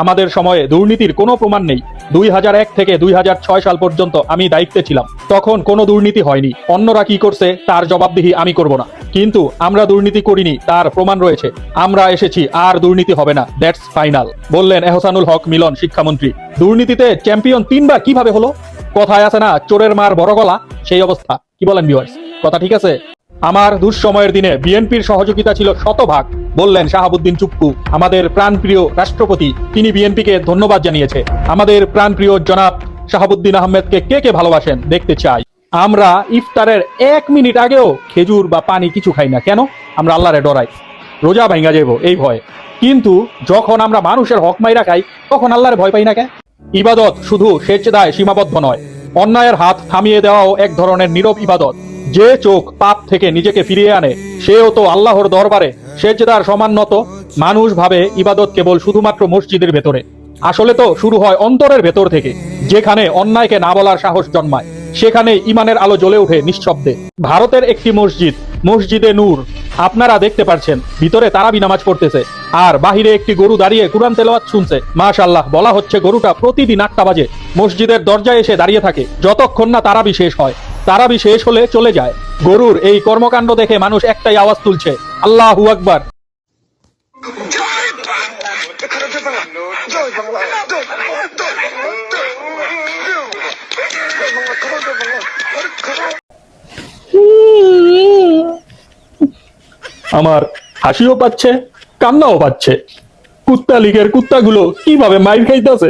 আমাদের সময়ে দুর্নীতির কোনো প্রমাণ নেই। 2001 থেকে 2006 সাল পর্যন্ত আমি দায়িত্বে ছিলাম, তখন কোনো দুর্নীতি হয়নি। অন্যরা কি করছে তার জবাবদিহি আমি করব না, কিন্তু আমরা দুর্নীতি করিনি তার প্রমাণ রয়েছে। আমরা এসেছি, আর দুর্নীতি হবে না, দ্যাটস ফাইনাল, বললেন এহসানুল হক মিলন, শিক্ষামন্ত্রী। দুর্নীতিতে চ্যাম্পিয়ন 3বার কিভাবে হলো? কথায় আছে না, চোরের মার বড় গলা, সেই অবস্থা। কি বলেন ভিউয়ার্স, কথা ঠিক আছে? আমার দুঃসময়ের দিনে বিএনপির সহযোগিতা ছিল শতভাগ, বললেন শাহাবুদ্দিন চুপ্পু। আমাদের প্রাণপ্রিয় রাষ্ট্রপতি, তিনি বিএনপিকে ধন্যবাদ জানিয়েছে। আমাদের প্রাণপ্রিয় জনাব শাহাবুদ্দিন আহমেদকে কে কে ভালোবাসেন দেখতে চাই। আমরা ইফতারের 1 মিনিট আগেও খেজুর বা পানি কিছু খাই না। কেন? আমরা আল্লাহরে ডরাই, রোজা ভাঙ্গা যাইব এই ভয়। কিন্তু যখন আমরা মানুষের হক মাইরা খাই, তখন আল্লাহরে ভয় পাই না কেন? ইবাদত শুধু সেজদায় সীমাবদ্ধ নয়, অন্যায়ের হাত থামিয়ে দেওয়াও এক ধরনের নীরব ইবাদত। যে চোখ পাপ থেকে নিজেকে ফিরিয়ে আনে, সেও তো আল্লাহর দরবারে সেজদার সমান নত। মানুষ ভাবে ইবাদত কেবল শুধুমাত্র মসজিদের ভেতরে, আসলে তো শুরু হয় অন্তরের ভেতর থেকে। যেখানে অন্যায়কে না বলার সাহস জন্মায়, সেখানে ইমানের আলো জ্বলে ওঠে নিঃশব্দে। ভারতের একটি মসজিদ, মসজিদে নূর, আপনারা দেখতে পাচ্ছেন, ভিতরে তারাবি নামাজ পড়তেছে, আর বাহিরে একটি গরু দাঁড়িয়ে কুরআন তেলাওয়াত শুনছে। মাশাআল্লাহ, বলা হচ্ছে গরুটা প্রতিদিন 8টা বাজে মসজিদের দরজায় এসে দাঁড়িয়ে থাকে, যতক্ষণ না তারাবি শেষ হয়। তারাবি শেষ হলে চলে যায়। গরুর এই কর্মকাণ্ড দেখে মানুষ একটাই আওয়াজ তুলছে, আল্লাহু আকবার। আমার হাসিও পাচ্ছে, কান্নাও পাচ্ছে। কুত্তা লীগের কুত্তাগুলো কিভাবে মাইর খাইতেছে।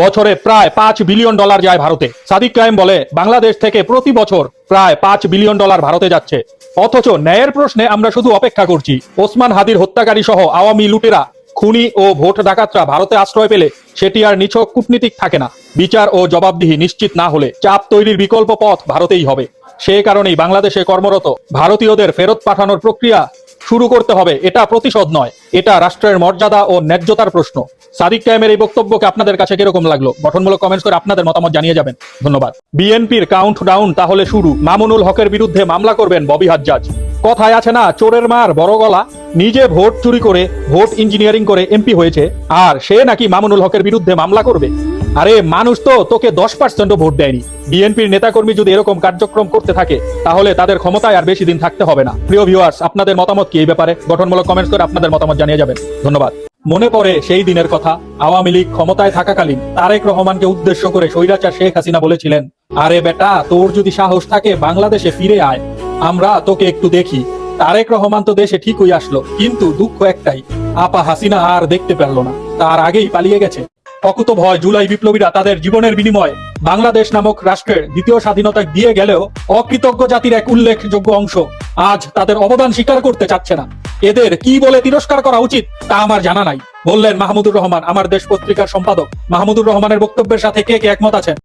বছরে প্রায় $5 বিলিয়ন যায় ভারতে। সাদিক কায়েম বলে, বাংলাদেশ থেকে প্রতি বছর প্রায় $5 বিলিয়ন ভারতে যাচ্ছে। অথচ ন্যায়ের প্রশ্নে আমরা শুধু অপেক্ষা করছি। ওসমান হাদির হত্যাকারী সহ আওয়ামী লুটেরা, খুনি ও ভোট ডাকাতরা ভারতে আশ্রয় পেলে সেটি আর নিছক কূটনীতিক থাকে না। বিচার ও জবাবদিহি নিশ্চিত না হলে চাপ তৈরির বিকল্প পথ ভারতেই হবে। সে কারণেই বাংলাদেশে কর্মরত ভারতীয়দের ফেরত পাঠানোর প্রক্রিয়া শুরু করতে হবে। এটা প্রতিশোধ নয়, এটা রাষ্ট্রের মর্যাদা ও ন্যায্যতার প্রশ্ন। সাদিক কায়েমের এই বক্তব্যকে আপনাদের কাছে কিরকম লাগলো? গঠনমূলক কমেন্টস করে আপনাদের মতামত জানিয়ে যাবেন। ধন্যবাদ। বিএনপির কাউন্টডাউন তাহলে শুরু। মামুনুল হকের বিরুদ্ধে মামলা করবেন ববি হাজ্জাজ। কথায় আছে না, চোরের মার বড় গলা। নিজে ভোট চুরি করে, ভোট ইঞ্জিনিয়ারিং করে এমপি হয়েছে, আর সে নাকি মামুনুল হকের বিরুদ্ধে মামলা করবে? আরে মানুষ তো তোকে 10% ভোট দেয়নি। বিএনপির নেতাকর্মী যদি এরকম কার্যক্রম করতে থাকে, তাহলে তাদের ক্ষমতায় আর বেশি দিন থাকতে হবে না। প্রিয় ভিউয়ার্স, আপনাদের মতামত কি এই ব্যাপারে? গঠনমূলক কমেন্টস করে আপনাদের মতামত জানিয়ে যাবেন। ধন্যবাদ। মনে পড়ে সেই দিনের কথা, আওয়ামী লীগ ক্ষমতায় থাকাকালীন তারেক রহমানকে উদ্দেশ্য করে স্বৈরাচার শেখ হাসিনা বলেছিলেন, আরে বেটা, তোর যদি সাহস থাকে বাংলাদেশে ফিরে আয়, আমরা তোকে একটু দেখি। তারেক রহমান তো দেশে ঠিকই আসলো, কিন্তু দুঃখ একটাই, আপা হাসিনা আর দেখতে পেল না, তার আগেই পালিয়ে গেছে। অকুত ভয় জুলাই বিপ্লবীরা তাদের জীবনের বিনিময়ে বাংলাদেশ নামক রাষ্ট্রের দ্বিতীয় স্বাধীনতা দিয়ে গেলেও অকৃতজ্ঞ জাতির এক উল্লেখযোগ্য অংশ আজ তাদের অবদান স্বীকার করতে চাচ্ছে না। এদের কি বলে তিরস্কার করা উচিত তা আমার জানা নাই, বললেন মাহমুদুর রহমান। আমার দেশ পত্রিকার সম্পাদক মাহমুদুর রহমানের বক্তব্যের সাথে কে কে একমত আছেন?